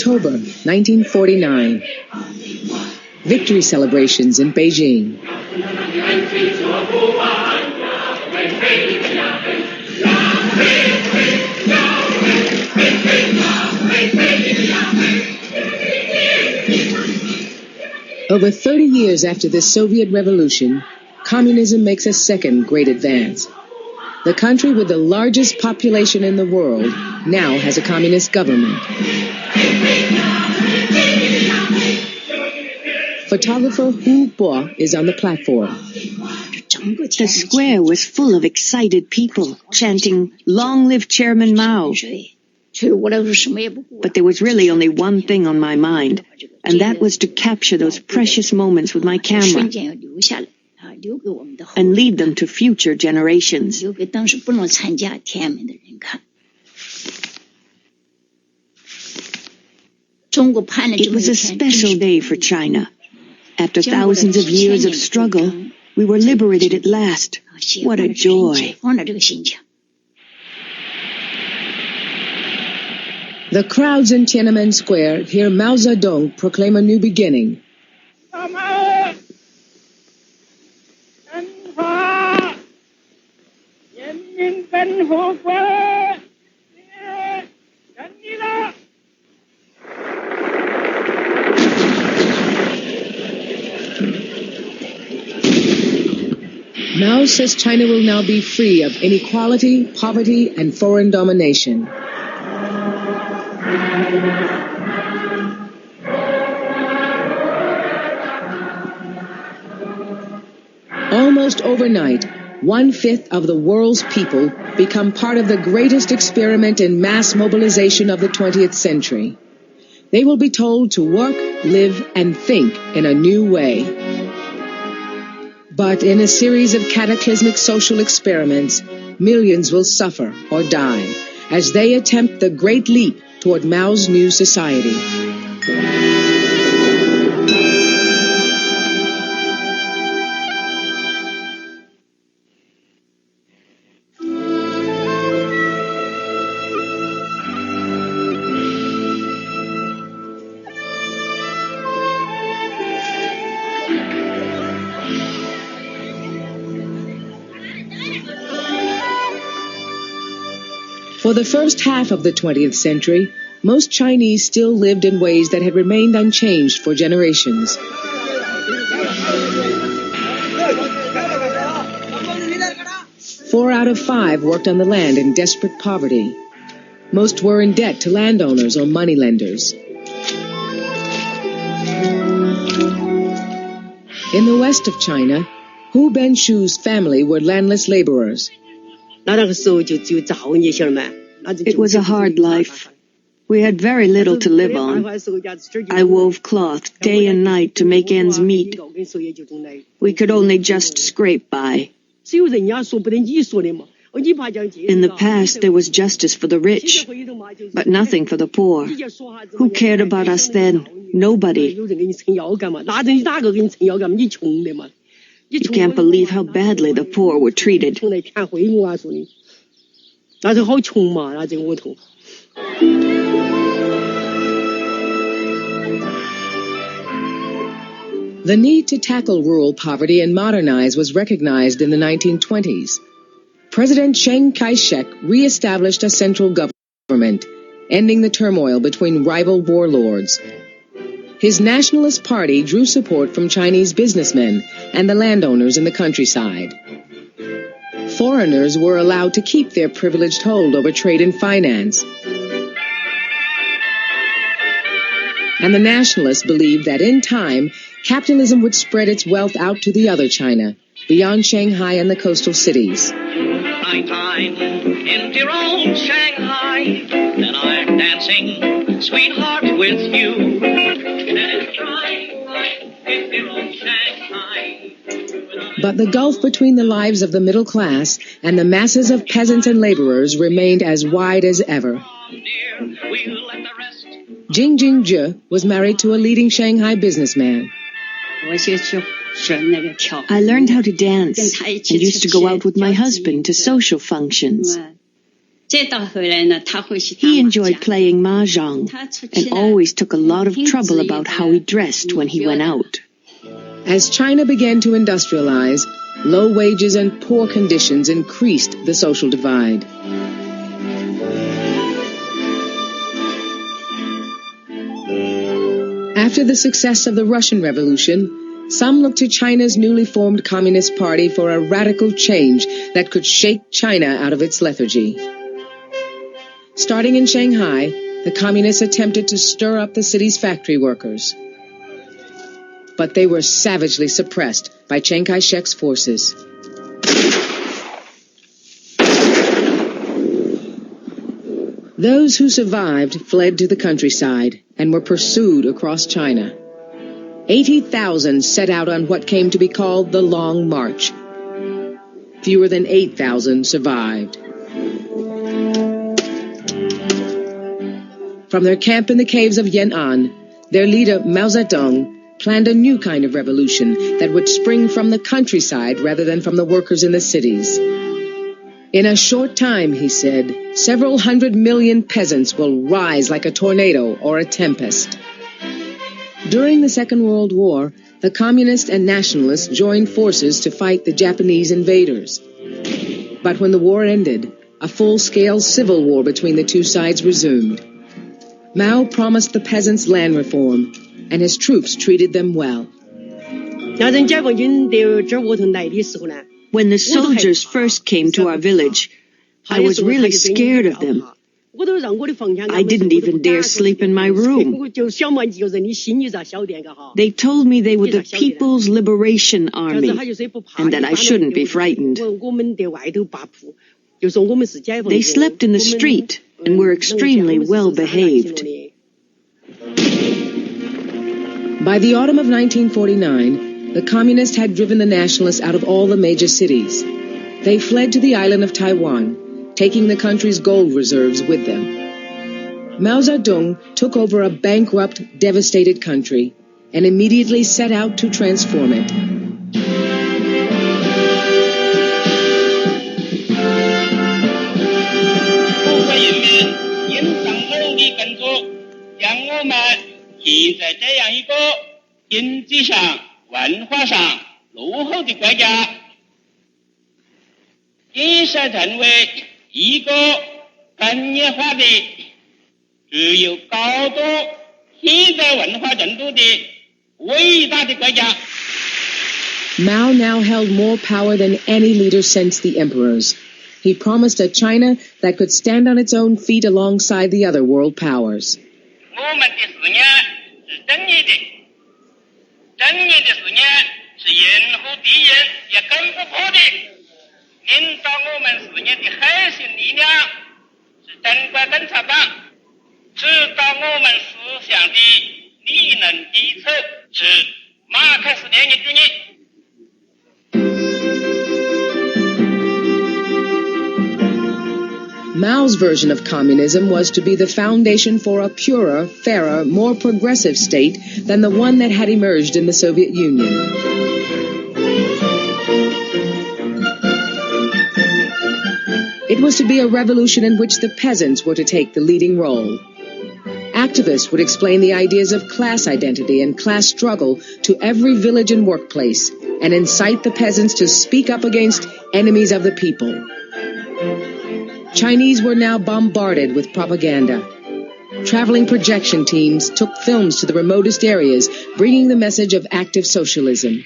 October 1949. Victory celebrations in Beijing. Over 30 years after the Soviet Revolution, communism makes a second great advance. The country with the largest population in the world now has a communist government. Photographer Hu Bo is on the platform. The square was full of excited people chanting, "Long live Chairman Mao." But there was really only one thing on my mind, and that was to capture those precious moments with my camera and leave them to future generations. It was a special day for China. After thousands of years of struggle, we were liberated at last. What a joy. The crowds in Tiananmen Square hear Mao Zedong proclaim a new beginning. Mao says China will now be free of inequality, poverty, and foreign domination. Almost overnight, 1/5 of the world's people become part of the greatest experiment in mass mobilization of the 20th century. They will be told to work, live, and think in a new way. But in a series of cataclysmic social experiments, millions will suffer or die as they attempt the great leap toward Mao's new society. For the first half of the 20th century, most Chinese still lived in ways that had remained unchanged for generations. Four out of 5 worked on the land in desperate poverty. Most were in debt to landowners or moneylenders. In the west of China, Hu Benshu's family were landless laborers. It was a hard life. We had very little to live on. I wove cloth day and night to make ends meet. We could only just scrape by. In the past, there was justice for the rich, but nothing for the poor. Who cared about us then? Nobody. You can't believe how badly the poor were treated. The need to tackle rural poverty and modernize was recognized in the 1920s. President Chiang Kai-shek re-established a central government, ending the turmoil between rival warlords. His Nationalist Party drew support from Chinese businessmen and the landowners in the countryside. Foreigners were allowed to keep their privileged hold over trade and finance. And the nationalists believed that in time, capitalism would spread its wealth out to the other China, beyond Shanghai and the coastal cities. Nighttime in dear old Shanghai, then I'm dancing, sweetheart, with you. But the gulf between the lives of the middle class and the masses of peasants and laborers remained as wide as ever. Jing Jingzhe was married to a leading Shanghai businessman. I learned how to dance and used to go out with my husband to social functions. He enjoyed playing mahjong and always took a lot of trouble about how he dressed when he went out. As China began to industrialize, low wages and poor conditions increased the social divide. After the success of the Russian Revolution, some looked to China's newly formed Communist Party for a radical change that could shake China out of its lethargy. Starting in Shanghai, the Communists attempted to stir up the city's factory workers. But they were savagely suppressed by Chiang Kai-shek's forces. Those who survived fled to the countryside and were pursued across China. 80,000 set out on what came to be called the Long March. Fewer than 8,000 survived. From their camp in the caves of Yan'an, their leader Mao Zedong planned a new kind of revolution that would spring from the countryside rather than from the workers in the cities. In a short time, he said, several 100 million peasants will rise like a tornado or a tempest. During the Second World War, the Communists and Nationalists joined forces to fight the Japanese invaders. But when the war ended, a full-scale civil war between the two sides resumed. Mao promised the peasants land reform, and his troops treated them well. When the soldiers first came to our village, I was really scared of them. I didn't even dare sleep in my room. They told me they were the People's Liberation Army, and that I shouldn't be frightened. They slept in the street and were extremely well behaved. By the autumn of 1949, the Communists had driven the Nationalists out of all the major cities. They fled to the island of Taiwan, taking the country's gold reserves with them. Mao Zedong took over a bankrupt, devastated country and immediately set out to transform it. Mao now held more power than any leader since the emperors. He promised a China that could stand on its own feet alongside the other world powers. Mao's version of communism was to be the foundation for a purer, fairer, more progressive state than the one that had emerged in the Soviet Union. It was to be a revolution in which the peasants were to take the leading role. Activists would explain the ideas of class identity and class struggle to every village and workplace and incite the peasants to speak up against enemies of the people. Chinese were now bombarded with propaganda. Traveling projection teams took films to the remotest areas, bringing the message of active socialism.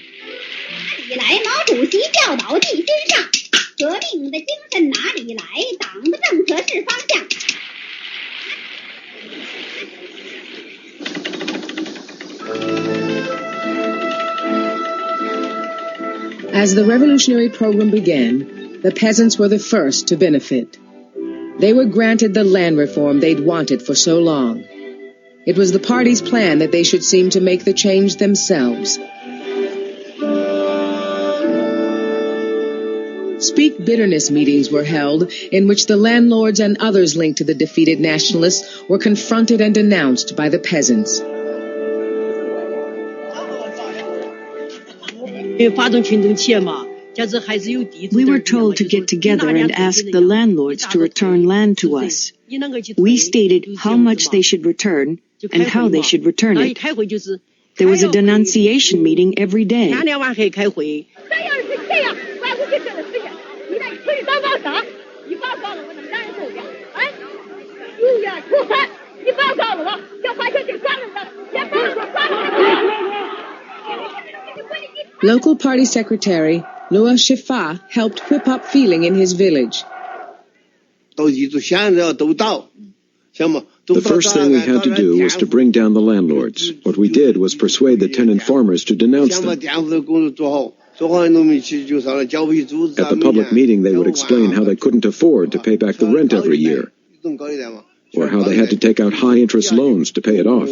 As the revolutionary program began, the peasants were the first to benefit. They were granted the land reform they'd wanted for so long. It was the party's plan that they should seem to make the change themselves. Speak Bitterness meetings were held in which the landlords and others linked to the defeated nationalists were confronted and denounced by the peasants. We were told to get together and ask the landlords to return land to us. We stated how much they should return and how they should return it. There was a denunciation meeting every day. Local party secretary Lua Shifa helped whip up feeling in his village. The first thing we had to do was to bring down the landlords. What we did was persuade the tenant farmers to denounce them. At the public meeting, they would explain how they couldn't afford to pay back the rent every year, or how they had to take out high-interest loans to pay it off.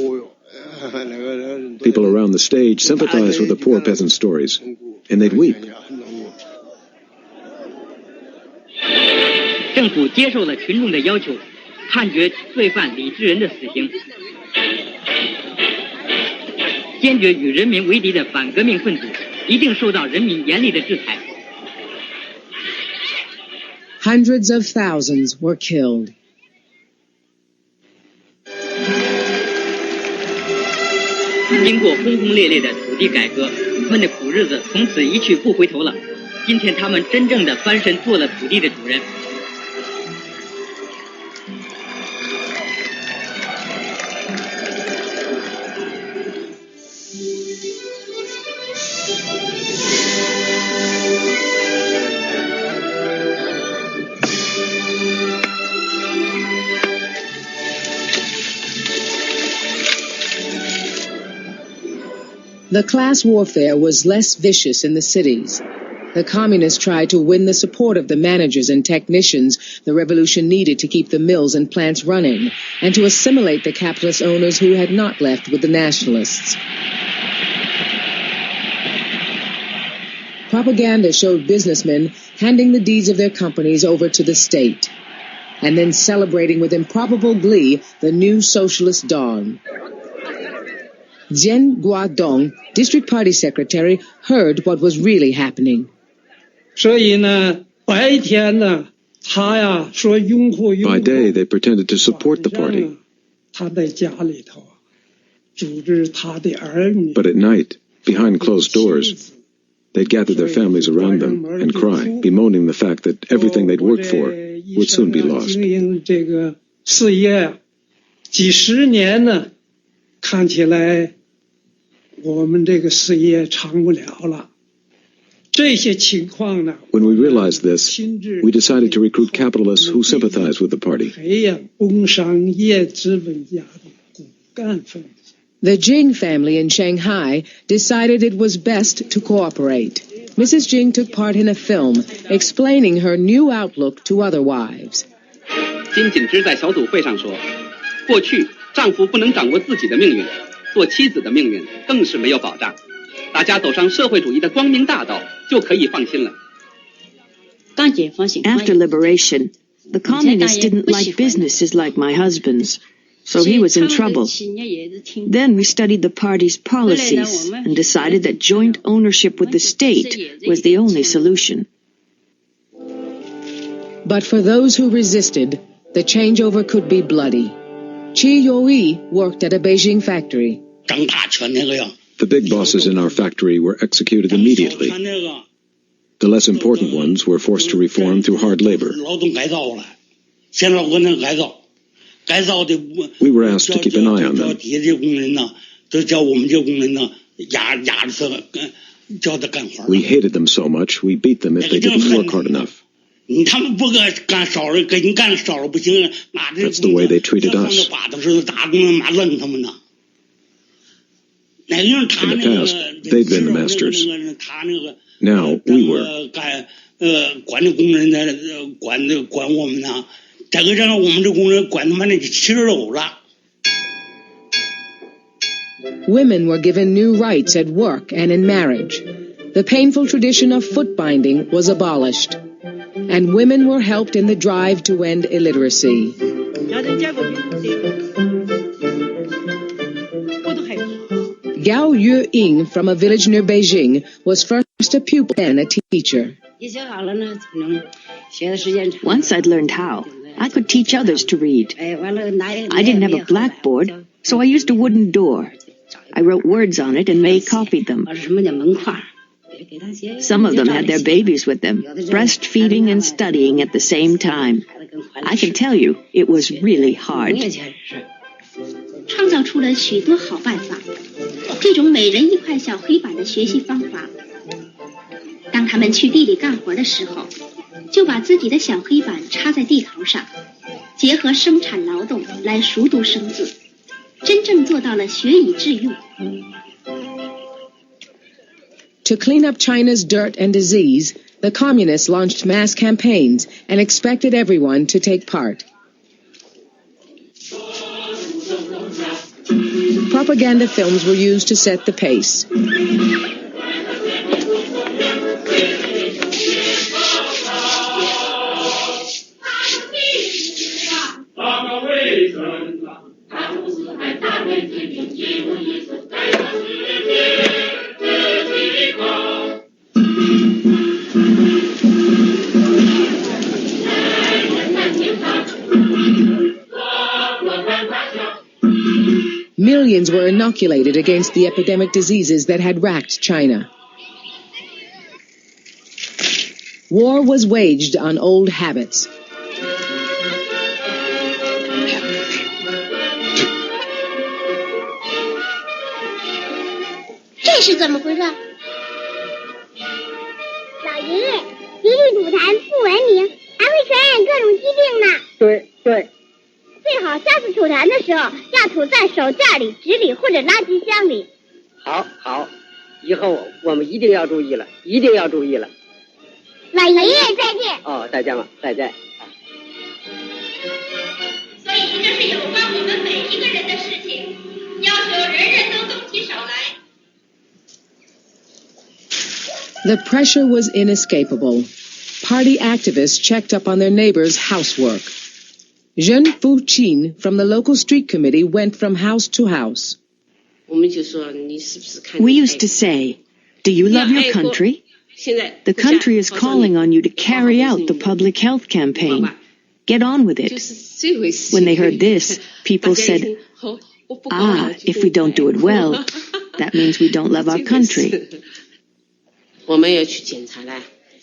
People around the stage sympathized with the poor peasant stories, and they'd weep. 政府接受了群众的要求，判决罪犯李志仁的死刑，坚决与人民为敌的反革命分子一定受到人民严厉的制裁。Hundreds of thousands were killed. 经过轰轰烈烈的土地改革，他们的苦日子从此一去不回头了。今天他们真正的翻身做了土地的主人。The class warfare was less vicious in the cities. The communists tried to win the support of the managers and technicians the revolution needed to keep the mills and plants running, and to assimilate the capitalist owners who had not left with the nationalists. Propaganda showed businessmen handing the deeds of their companies over to the state, and then celebrating with improbable glee the new socialist dawn. Jian Guodong, district party secretary, heard what was really happening. By day, they pretended to support the party. But at night, behind closed doors, they'd gather their families around them and cry, bemoaning the fact that everything they'd worked for would soon be lost. When we realized this, we decided to recruit capitalists who sympathized with the party. The Jing family in Shanghai decided it was best to cooperate. Mrs. Jing took part in a film explaining her new outlook to other wives. 金锦之在小组会上说，过去丈夫不能掌握自己的命运，做妻子的命运更是没有保障。大家走上社会主义的光明大道，就可以放心了。 After liberation, the communists didn't like businesses like my husband's, so he was in trouble. Then we studied the party's policies and decided that joint ownership with the state was the only solution. But for those who resisted, the changeover could be bloody. Chi Yoi worked at a Beijing factory. The big bosses in our factory were executed immediately. The less important ones were forced to reform through hard labor. We were asked to keep an eye on them. We hated them so much, we beat them if they didn't work hard enough. That's the way they treated us. In the past, they'd been the masters. Now, we were. Women were given new rights at work and in marriage. The painful tradition of foot binding was abolished, and women were helped in the drive to end illiteracy. Gao Yue-ying from a village near Beijing was first a pupil, then a teacher. Once I'd learned how, I could teach others to read. I didn't have a blackboard, so I used a wooden door. I wrote words on it and May copied them. Some of them had their babies with them, breastfeeding and studying at the same time. I can tell you, it was really hard. 创造出了许多好办法，这种每人一块小黑板的学习方法。当他们去地里干活的时候，就把自己的小黑板插在地头上，结合生产劳动来熟读生字，真正做到了学以致用。To clean up China's dirt and disease, the communists launched mass campaigns and expected everyone to take part. Propaganda films were used to set the pace. Millions were inoculated against the epidemic diseases that had racked China. War was waged on old habits. The pressure was inescapable. Party activists checked up on their neighbors' housework. Zhen Fuqin from the local street committee went from house to house. We used to say, "Do you love your country?" The country is calling on you to carry out the public health campaign. Get on with it. When they heard this, people said, if we don't do it well, that means we don't love our country.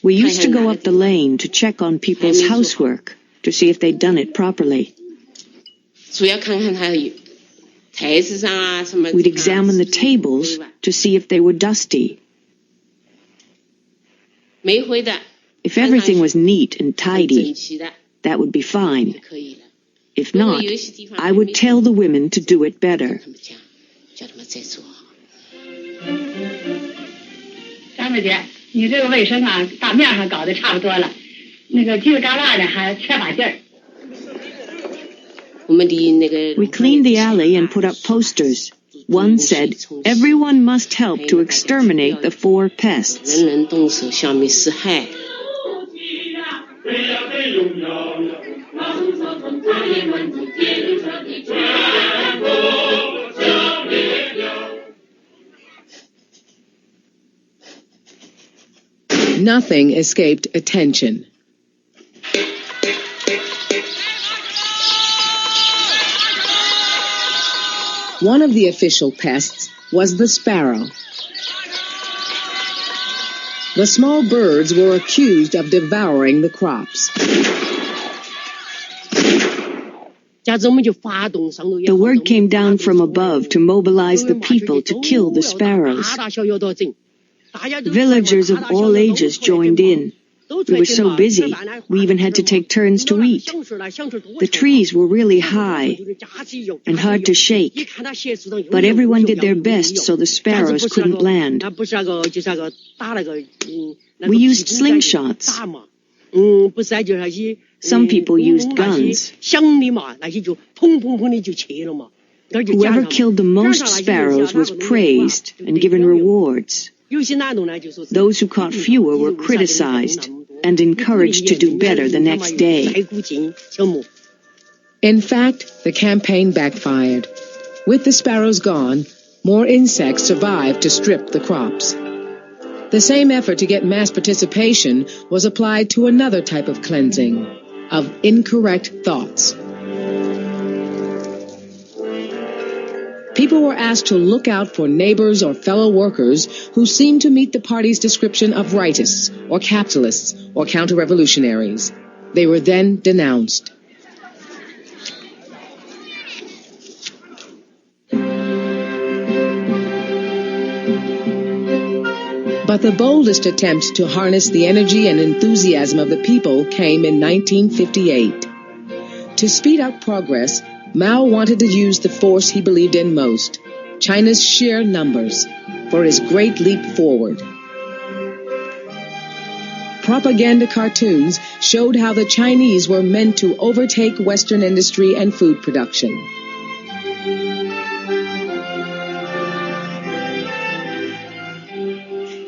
We used to go up the lane to check on people's housework, to see if they'd done it properly. We'd examine the tables to see if they were dusty. If everything was neat and tidy, that would be fine. If not, I would tell the women to do it better. We cleaned the alley and put up posters. One said, "Everyone must help to exterminate the 4 pests." Nothing escaped attention. One of the official pests was the sparrow. The small birds were accused of devouring the crops. The word came down from above to mobilize the people to kill the sparrows. Villagers of all ages joined in. We were so busy, we even had to take turns to eat. The trees were really high and hard to shake, but everyone did their best so the sparrows couldn't land. We used slingshots. Some people used guns. Whoever killed the most sparrows was praised and given rewards. Those who caught fewer were criticized and encouraged to do better the next day. In fact, the campaign backfired. With the sparrows gone, more insects survived to strip the crops. The same effort to get mass participation was applied to another type of cleansing, of incorrect thoughts. People were asked to look out for neighbors or fellow workers who seemed to meet the party's description of rightists or capitalists or counter-revolutionaries. They were then denounced. But the boldest attempt to harness the energy and enthusiasm of the people came in 1958. To speed up progress, Mao wanted to use the force he believed in most, China's sheer numbers, for his great leap forward. Propaganda cartoons showed how the Chinese were meant to overtake Western industry and food production.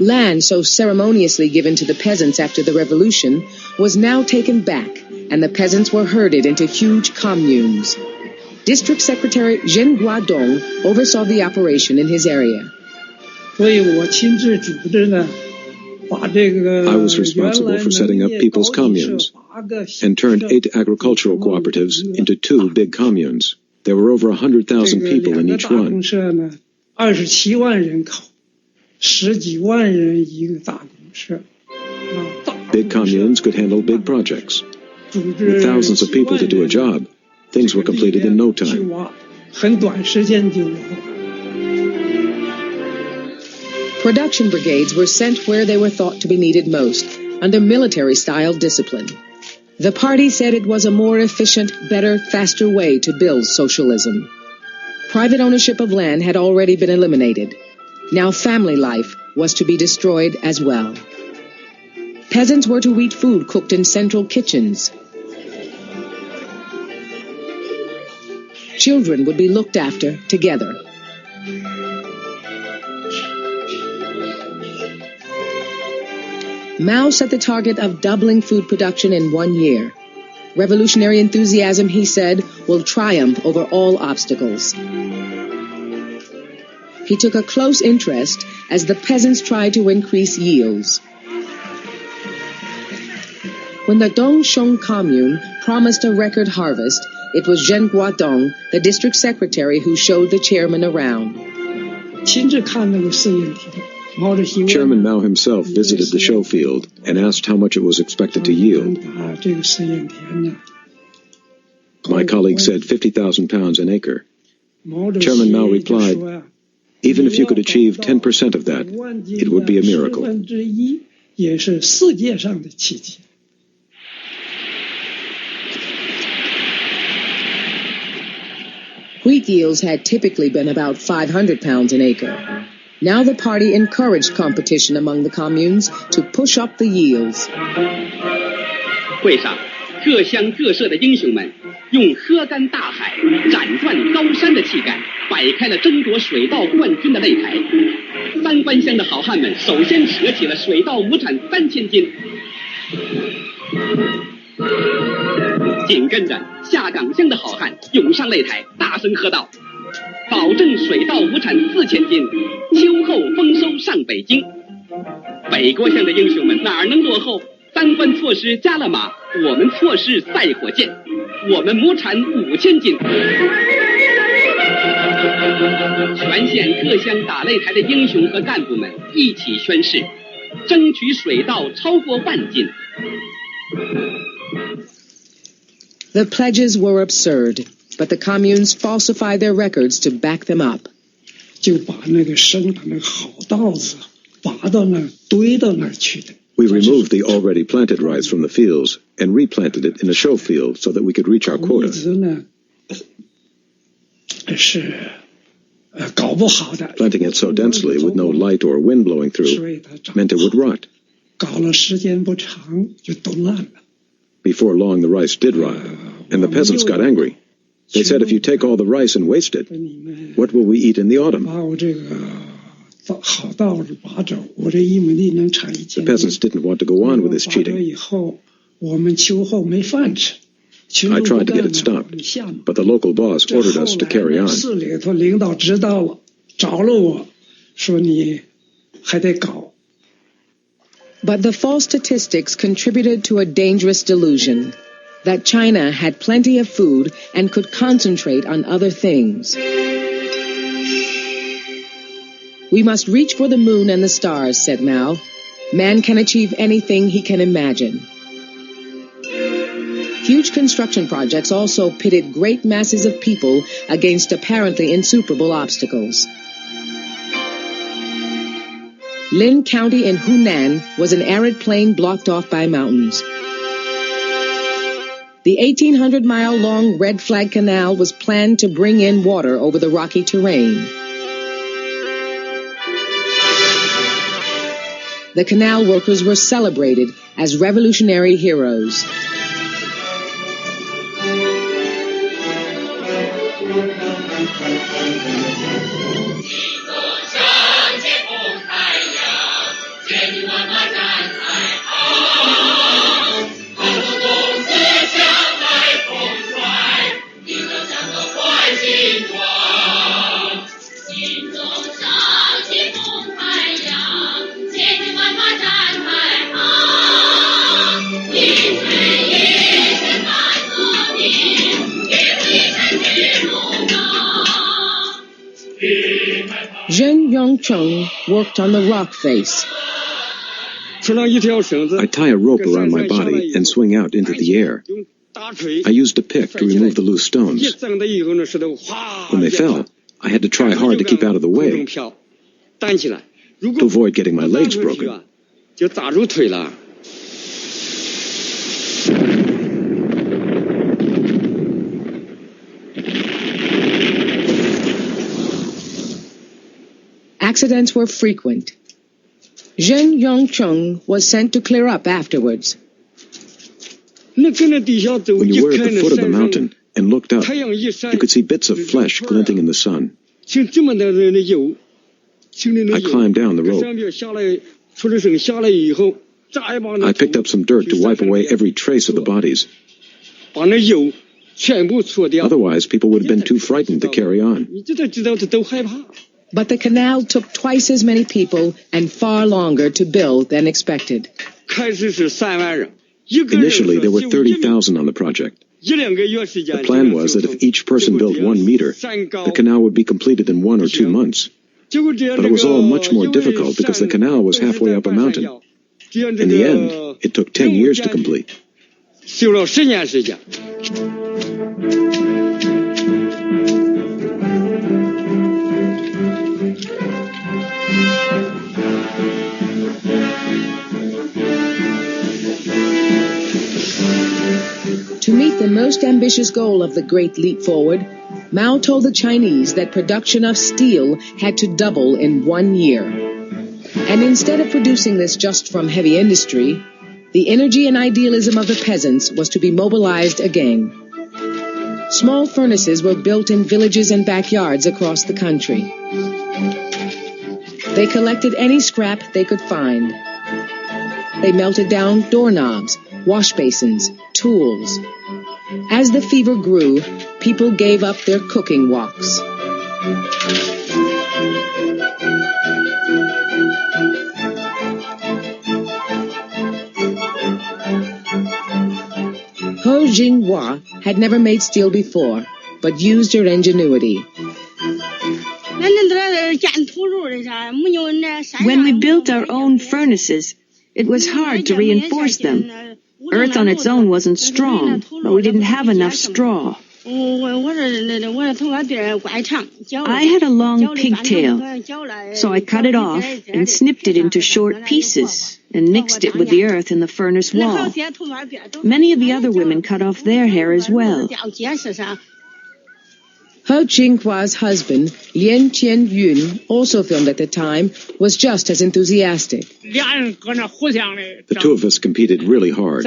Land so ceremoniously given to the peasants after the revolution was now taken back, and the peasants were herded into huge communes. District Secretary Zhen Guodong oversaw the operation in his area. I was responsible for setting up people's communes and turned 8 agricultural cooperatives into 2 big communes. There were over 100,000 people in each one. Big communes could handle big projects. With thousands of people to do a job, things were completed in no time. Production brigades were sent where they were thought to be needed most, under military-style discipline. The party said it was a more efficient, better, faster way to build socialism. Private ownership of land had already been eliminated. Now family life was to be destroyed as well. Peasants were to eat food cooked in central kitchens. Children would be looked after together. Mao set the target of doubling food production in 1 year. Revolutionary enthusiasm, he said, will triumph over all obstacles. He took a close interest as the peasants tried to increase yields. When the Dongsheng commune promised a record harvest, it was Zhen Guodong, the district secretary, who showed the chairman around. Chairman Mao himself visited the show field and asked how much it was expected to yield. My colleague said 50,000 pounds an acre. Chairman Mao replied, even if you could achieve 10% of that, it would be a miracle. Wheat yields had typically been about 500 pounds an acre. Now the party encouraged competition among the communes to push up the yields. 会上，各乡各社的英雄们用喝干大海、斩断高山的气概，摆开了争夺水稻冠军的擂台。三官乡的好汉们首先扯起了水稻亩产3000斤，紧跟着下岗乡的好汉涌上擂台，大声喝道：“保证水稻亩产4000斤，秋后丰收上北京。”北郭乡的英雄们哪能落后？三官错施加了马，我们错施赛火箭，我们亩产5000斤。全县各乡打擂台的英雄和干部们一起宣誓，争取水稻超过10000斤。The pledges were absurd, but the communes falsified their records to back them up. 就把那个生的那个好稻子拔到那儿堆到那儿去的。We removed the already planted rice from the fields and replanted it in a show field so that we could reach our quota. Planting it so densely with no light or wind blowing through meant it would rot. Before long, the rice did rot, and the peasants got angry. They said, if you take all the rice and waste it, what will we eat in the autumn? The peasants didn't want to go on with this cheating. I tried to get it stopped, but the local boss ordered us to carry on. 找了我，说你还得搞。 But the false statistics contributed to a dangerous delusion that China had plenty of food and could concentrate on other things. We must reach for the moon and the stars, said Mao. Man can achieve anything he can imagine. Huge construction projects also pitted great masses of people against apparently insuperable obstacles. Lin County in Hunan was an arid plain blocked off by mountains. The 1,800-mile-long Red Flag Canal was planned to bring in water over the rocky terrain. The canal workers were celebrated as revolutionary heroes. Zhen Yongcheng worked on the rock face. I tie a rope around my body and swing out into the air. I used a pick to remove the loose stones. When they fell, I had to try hard to keep out of the way to avoid getting my legs broken. Accidents were frequent. Zhen Yongcheng was sent to clear up afterwards. When you were at the foot of the mountain and looked up, you could see bits of flesh glinting in the sun. I climbed down the rope. I picked up some dirt to wipe away every trace of the bodies. Otherwise, people would have been too frightened to carry on. But the canal took twice as many people and far longer to build than expected. Initially, there were 30,000 on the project. The plan was that if each person built 1 meter, the canal would be completed in 1 or 2 months. But it was all much more difficult because the canal was halfway up a mountain. In the end, it took 10 years to complete. To meet the most ambitious goal of the Great Leap Forward, Mao told the Chinese that production of steel had to double in 1 year. And instead of producing this just from heavy industry, the energy and idealism of the peasants was to be mobilized again. Small furnaces were built in villages and backyards across the country. They collected any scrap they could find. They melted down doorknobs, wash basins, tools. As the fever grew, people gave up their cooking woks. Ho Jinghua had never made steel before, but used her ingenuity. When we built our own furnaces, it was hard to reinforce them. Earth on its own wasn't strong, but we didn't have enough straw. I had a long pigtail, so I cut it off and snipped it into short pieces and mixed it with the earth in the furnace wall. Many of the other women cut off their hair as well. Ho Jinghua's husband, Lien Tianyun, also filmed at the time, was just as enthusiastic. The two of us competed really hard.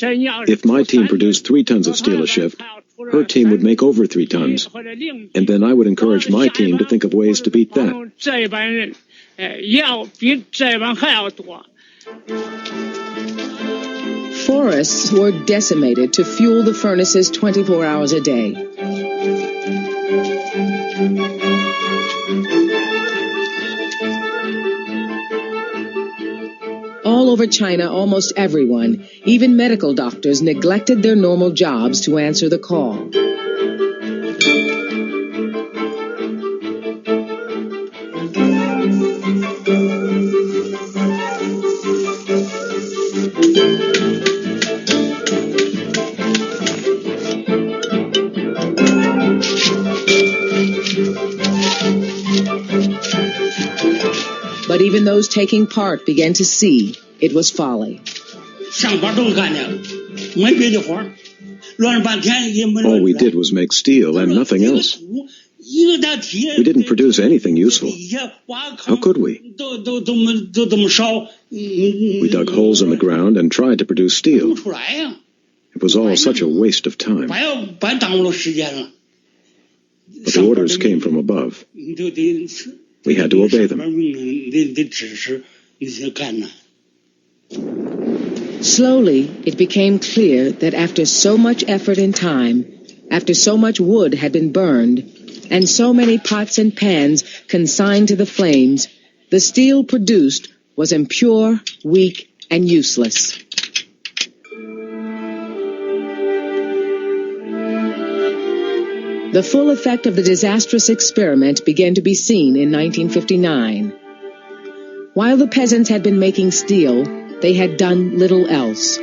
If my team produced 3 tons of steel a shift, her team would make over 3 tons. And then I would encourage my team to think of ways to beat that. Forests were decimated to fuel the furnaces 24 hours a day. over China, almost everyone, even medical doctors, neglected their normal jobs to answer the call. But even those taking part began to see it was folly. All we did was make steel and nothing else. We didn't produce anything useful. How could we? We dug holes in the ground and tried to produce steel. It was all such a waste of time. But the orders came from above. We had to obey them. Slowly, it became clear that after so much effort and time, after so much wood had been burned, and so many pots and pans consigned to the flames, the steel produced was impure, weak, and useless. The full effect of the disastrous experiment began to be seen in 1959. While the peasants had been making steel, they had done little else.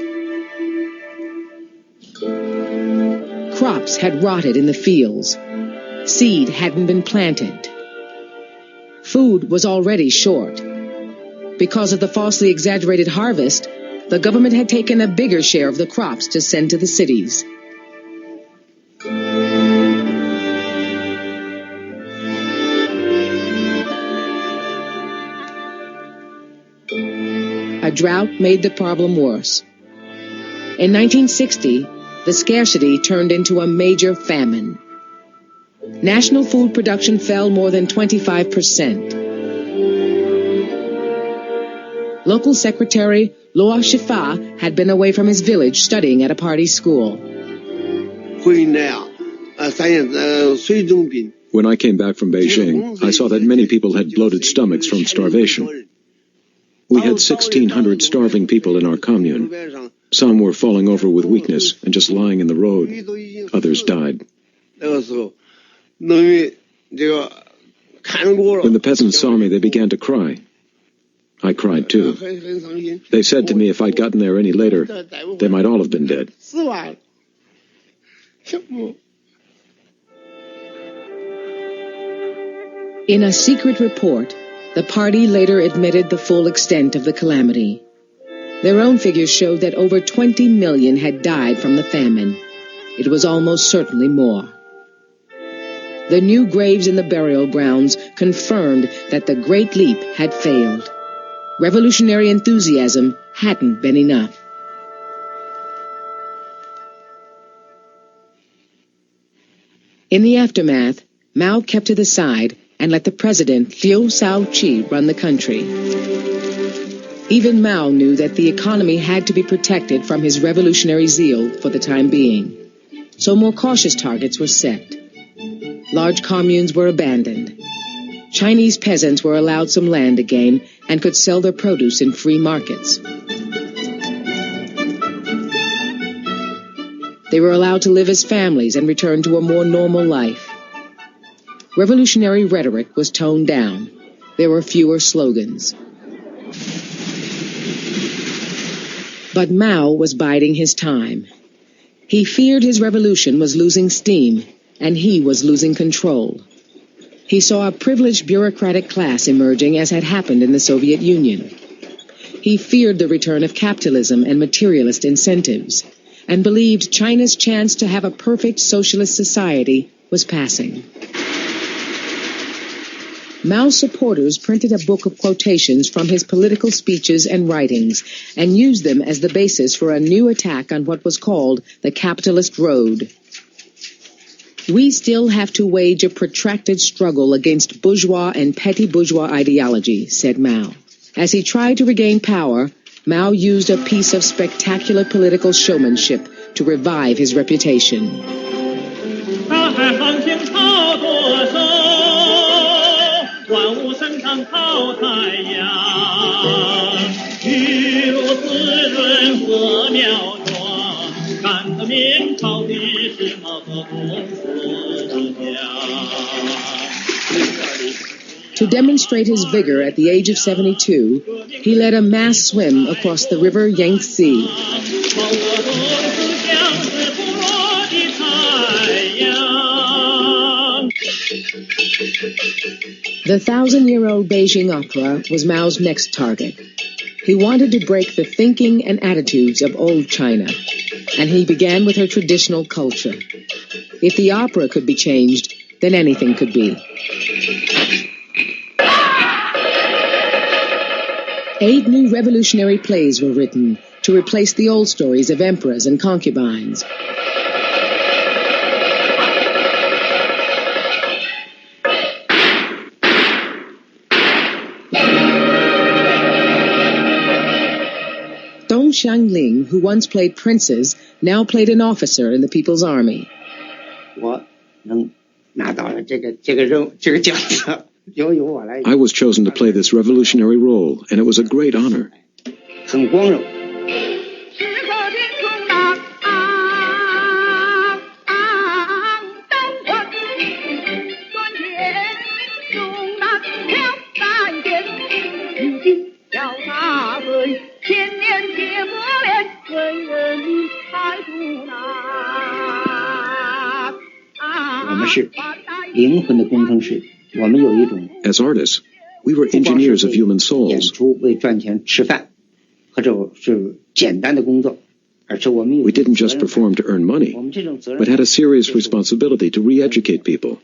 Crops had rotted in the fields. Seed hadn't been planted. Food was already short. Because of the falsely exaggerated harvest, the government had taken a bigger share of the crops to send to the cities. A drought made the problem worse. In 1960, the scarcity turned into a major famine. National food production fell more than 25%. Local Secretary Luo Shifa had been away from his village studying at a party school. When I came back from Beijing, I saw that many people had bloated stomachs from starvation. We had 1,600 starving people in our commune. Some were falling over with weakness and just lying in the road. Others died. When the peasants saw me, they began to cry. I cried too. They said to me if I'd gotten there any later, they might all have been dead. In a secret report, the party later admitted the full extent of the calamity. Their own figures showed that over 20 million had died from the famine. It was almost certainly more. The new graves in the burial grounds confirmed that the Great Leap had failed. Revolutionary enthusiasm hadn't been enough. In the aftermath, Mao kept to the side and let the president Liu Shaoqi run the country. Even Mao knew that the economy had to be protected from his revolutionary zeal for the time being. So more cautious targets were set. Large communes were abandoned. Chinese peasants were allowed some land again and could sell their produce in free markets. They were allowed to live as families and return to a more normal life. Revolutionary rhetoric was toned down. There were fewer slogans. But Mao was biding his time. He feared his revolution was losing steam, and he was losing control. He saw a privileged bureaucratic class emerging as had happened in the Soviet Union. He feared the return of capitalism and materialist incentives, and believed China's chance to have a perfect socialist society was passing. Mao's supporters printed a book of quotations from his political speeches and writings and used them as the basis for a new attack on what was called the capitalist road. We still have to wage a protracted struggle against bourgeois and petty bourgeois ideology, said Mao. As he tried to regain power, Mao used a piece of spectacular political showmanship to revive his reputation. To demonstrate his vigor at the age of 72, he led a mass swim across the river Yangtze. The 1,000-year-old Beijing Opera was Mao's next target. He wanted to break the thinking and attitudes of old China, and he began with her traditional culture. If the opera could be changed, then anything could be. 8 new revolutionary plays were written to replace the old stories of emperors and concubines. Dong Xiangling, who once played princes, now played an officer in the People's Army. I was chosen to play this revolutionary role, and it was a great honor. As artists, we were engineers of human souls. We didn't just perform to earn money, but had a serious responsibility to re-educate people.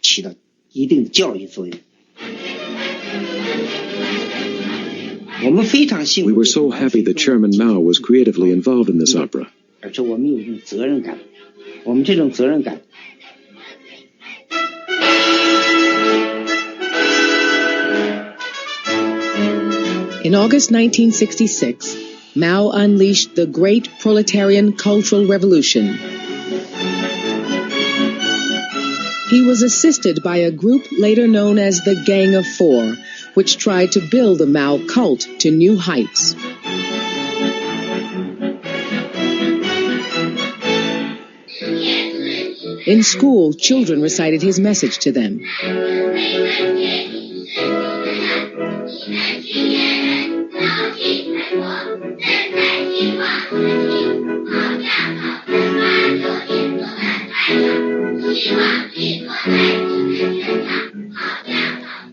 We were so happy that Chairman Mao was creatively involved in this opera. In August 1966, Mao unleashed the Great Proletarian Cultural Revolution. He was assisted by a group later known as the Gang of Four, which tried to build the Mao cult to new heights. In school, children recited his message to them.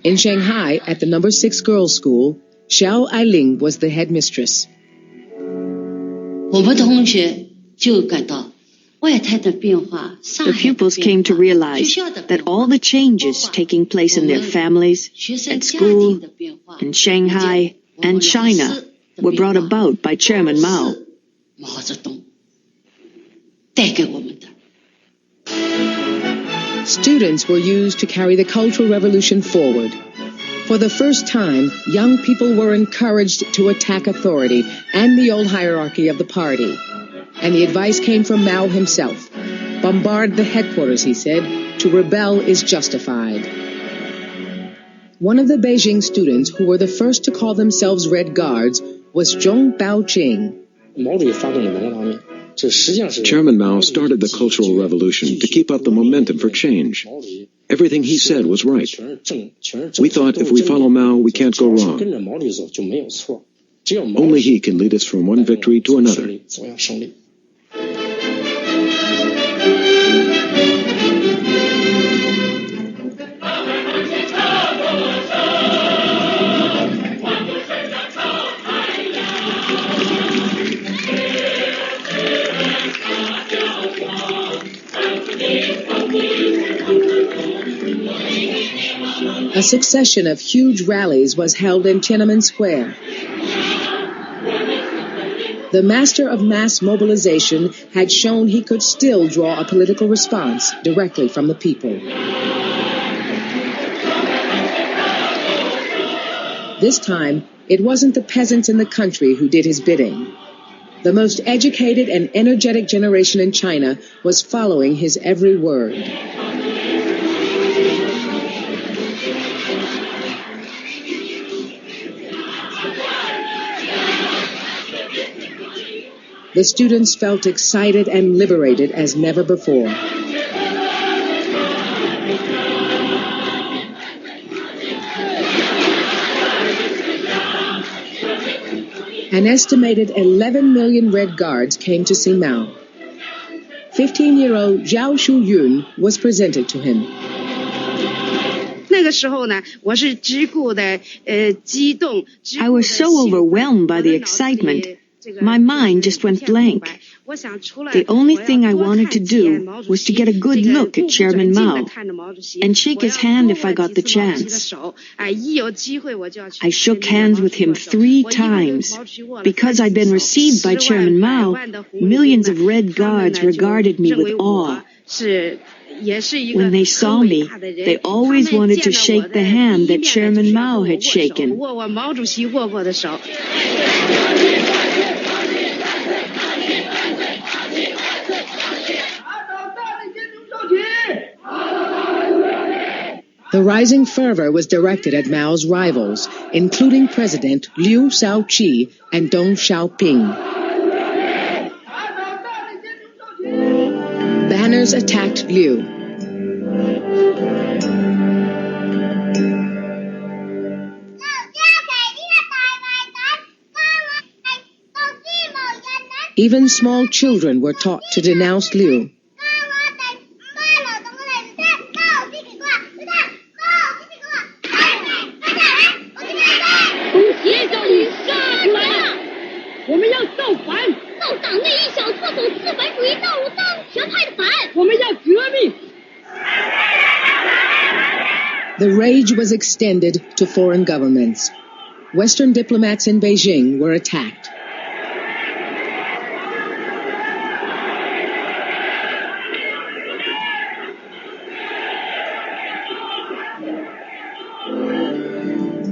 In Shanghai, at the No. 6 girls' school, Xiao Ailing was the headmistress. The pupils came to realize that all the changes taking place in their families, at school, in Shanghai, and China were brought about by Chairman Mao. Students were used to carry the Cultural Revolution forward. For the first time, young people were encouraged to attack authority and the old hierarchy of the party. And the advice came from Mao himself. Bombard the headquarters, he said. To rebel is justified. One of the Beijing students who were the first to call themselves Red Guards was Zhong Baoqing. Chairman Mao started the Cultural Revolution to keep up the momentum for change. Everything he said was right. We thought if we follow Mao, we can't go wrong. Only he can lead us from one victory to another. A succession of huge rallies was held in Tiananmen Square. The master of mass mobilization had shown he could still draw a political response directly from the people. This time, it wasn't the peasants in the country who did his bidding. The most educated and energetic generation in China was following his every word. the students felt excited and liberated as never before. An estimated 11 million Red Guards came to see Mao. 15-year-old Zhao Shuyun was presented to him. I was so overwhelmed by the excitement. My mind just went blank. The only thing I wanted to do was to get a good look at Chairman Mao and shake his hand if I got the chance. I shook hands with him 3 times. Because I'd been received by Chairman Mao, millions of Red Guards regarded me with awe. When they saw me, they always wanted to shake the hand that Chairman Mao had shaken. The rising fervor was directed at Mao's rivals, including President Liu Shaoqi and Deng Xiaoping. Banners attacked Liu. Even small children were taught to denounce Liu. The rage was extended to foreign governments. Western diplomats in Beijing were attacked.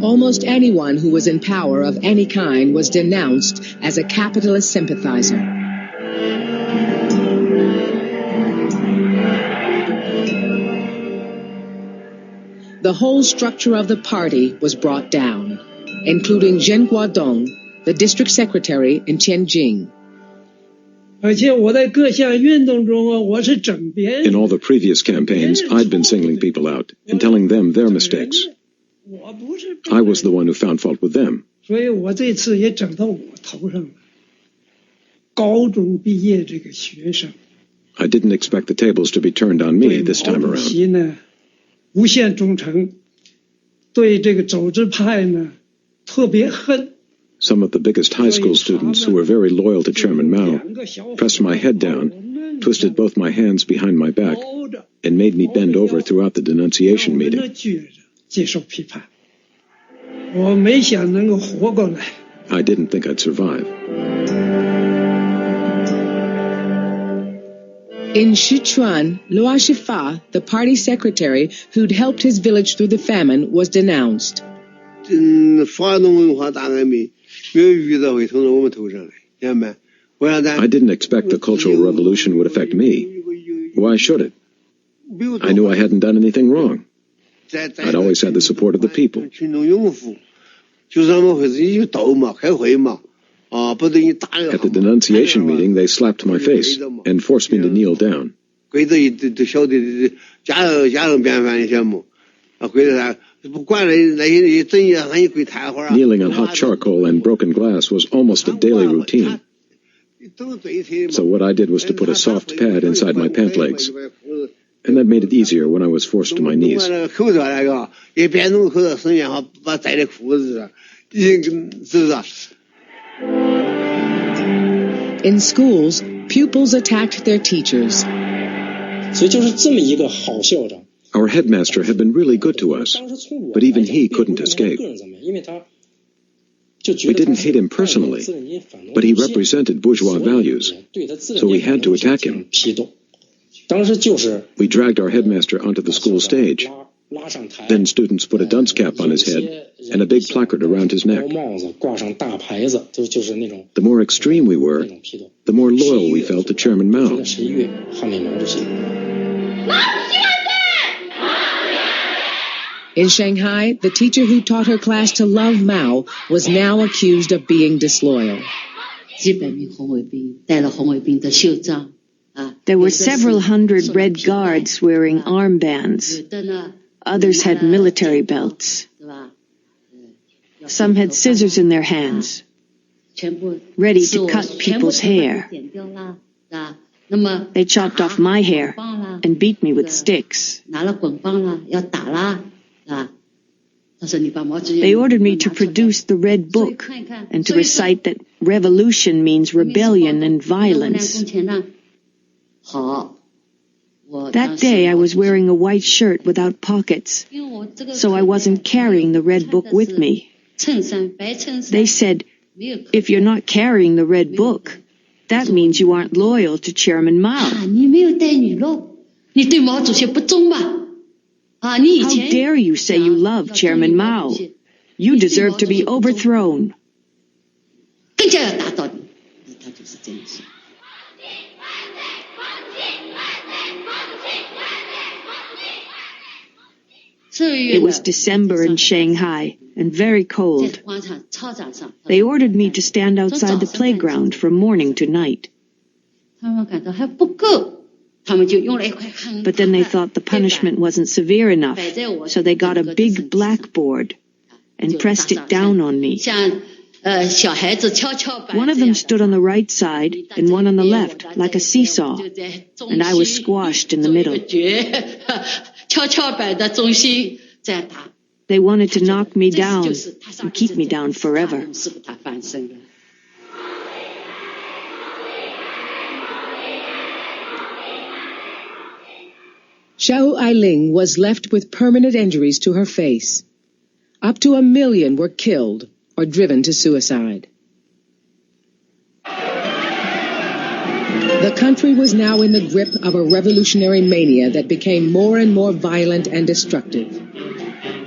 Almost anyone who was in power of any kind was denounced as a capitalist sympathizer. The whole structure of the party was brought down, including Zhen Guodong, the district secretary in Tianjin. In all the previous campaigns, I'd been singling people out and telling them their mistakes. I was the one who found fault with them. I didn't expect the tables to be turned on me this time around. Some of the biggest high school students who were very loyal to Chairman Mao pressed my head down, twisted both my hands behind my back, and made me bend over throughout the denunciation meeting. I didn't think I'd survive. In Sichuan, Luo Shifa, the party secretary who'd helped his village through the famine, was denounced. I didn't expect the Cultural Revolution would affect me. Why should it? I knew I hadn't done anything wrong. I'd always had the support of the people. At the denunciation meeting, they slapped my face and forced me to kneel down. Kneeling on hot charcoal and broken glass was almost a daily routine. So what I did was to put a soft pad inside my pant legs, and that made it easier when I was forced to my knees. In schools, pupils attacked their teachers. Our headmaster had been really good to us, but even he couldn't escape. We didn't hate him personally, but he represented bourgeois values, so we had to attack him. We dragged our headmaster onto the school stage. Then students put a dunce cap on his head and a big placard around his neck. The more extreme we were, the more loyal we felt to Chairman Mao. In Shanghai, the teacher who taught her class to love Mao was now accused of being disloyal. There were several hundred Red Guards wearing armbands. Others had military belts. Some had scissors in their hands, ready to cut people's hair. They chopped off my hair and beat me with sticks. They ordered me to produce the Red Book and to recite that revolution means rebellion and violence. That day I was wearing a white shirt without pockets, so I wasn't carrying the Red Book with me. They said, if you're not carrying the Red Book, that means you aren't loyal to Chairman Mao. How dare you say you love Chairman Mao? You deserve to be overthrown. It was December in Shanghai and very cold. They ordered me to stand outside the playground from morning to night. But then they thought the punishment wasn't severe enough, so they got a big blackboard and pressed it down on me. One of them stood on the right side and one on the left, like a seesaw, and I was squashed in the middle. They wanted to knock me down and keep me down forever. Xiao Ailing was left with permanent injuries to her face. Up to 1 million were killed or driven to suicide. The country was now in the grip of a revolutionary mania that became more and more violent and destructive.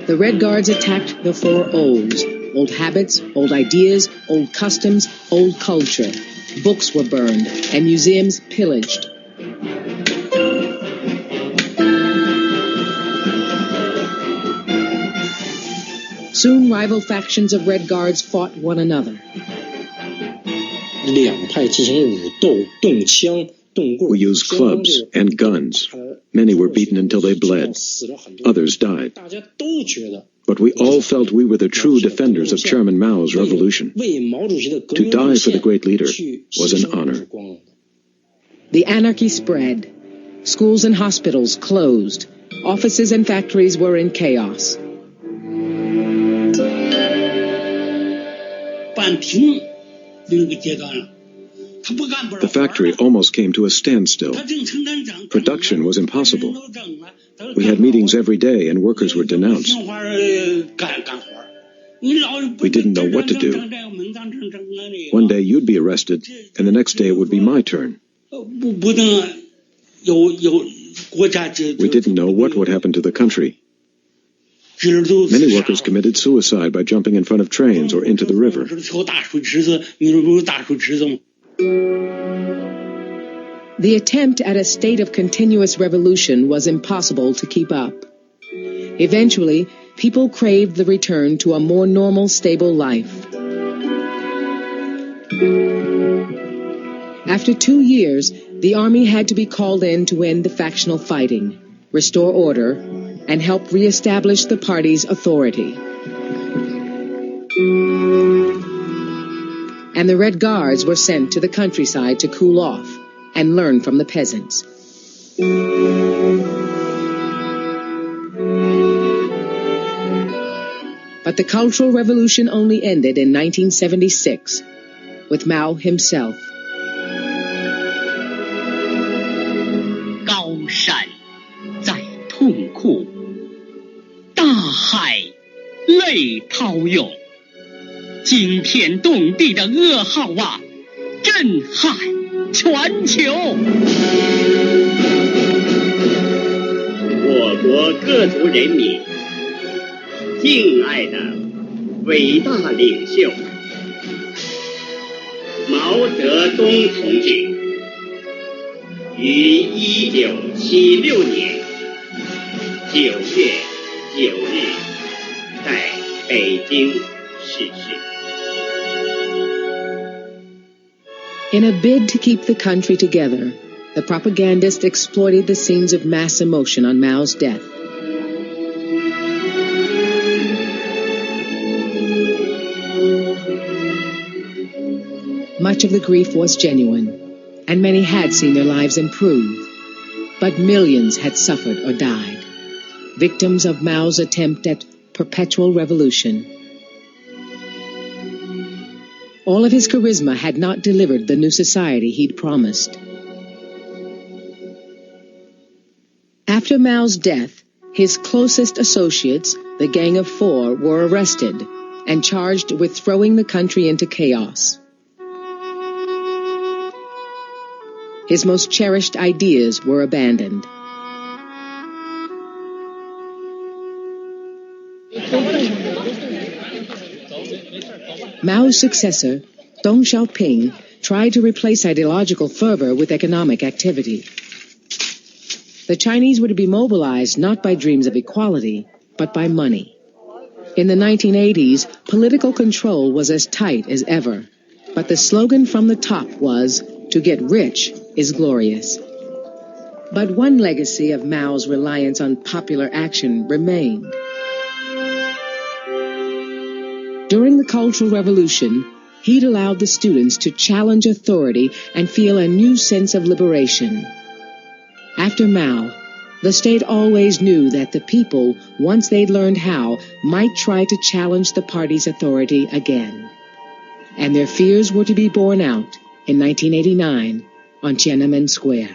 The Red Guards attacked the four olds: old habits, old ideas, old customs, old culture. Books were burned and museums pillaged. Soon rival factions of Red Guards fought one another. We used clubs and guns. Many were beaten until they bled. Others died. But we all felt we were the true defenders of Chairman Mao's revolution. To die for the great leader was an honor. The anarchy spread. Schools and hospitals closed. Offices and factories were in chaos. The factory almost came to a standstill. Production was impossible. We had meetings every day and workers were denounced. We didn't know what to do. One day you'd be arrested, and the next day it would be my turn. We didn't know what would happen to the country. Many workers committed suicide by jumping in front of trains or into the river. The attempt at a state of continuous revolution was impossible to keep up. Eventually, people craved the return to a more normal, stable life. After 2 years, the army had to be called in to end the factional fighting, restore order, and help re-establish the party's authority. And the Red Guards were sent to the countryside to cool off and learn from the peasants. But the Cultural Revolution only ended in 1976, with Mao himself. 高山在痛哭，大海泪涛涌，惊天动地的噩耗啊，震撼全球。我国各族人民敬爱的伟大领袖毛泽东同志于1976年9月9日在北京逝世。In a bid to keep the country together, the propagandists exploited the scenes of mass emotion on Mao's death. Much of the grief was genuine, and many had seen their lives improve. But millions had suffered or died, victims of Mao's attempt at perpetual revolution. All of his charisma had not delivered the new society he'd promised. After Mao's death, his closest associates, the Gang of Four, were arrested and charged with throwing the country into chaos. His most cherished ideas were abandoned. Mao's successor, Deng Xiaoping, tried to replace ideological fervor with economic activity. The Chinese were to be mobilized not by dreams of equality, but by money. In the 1980s, political control was as tight as ever, but the slogan from the top was, "To get rich is glorious." But one legacy of Mao's reliance on popular action remained. During the Cultural Revolution, he'd allowed the students to challenge authority and feel a new sense of liberation. After Mao, the state always knew that the people, once they'd learned how, might try to challenge the party's authority again. And their fears were to be borne out in 1989 on Tiananmen Square.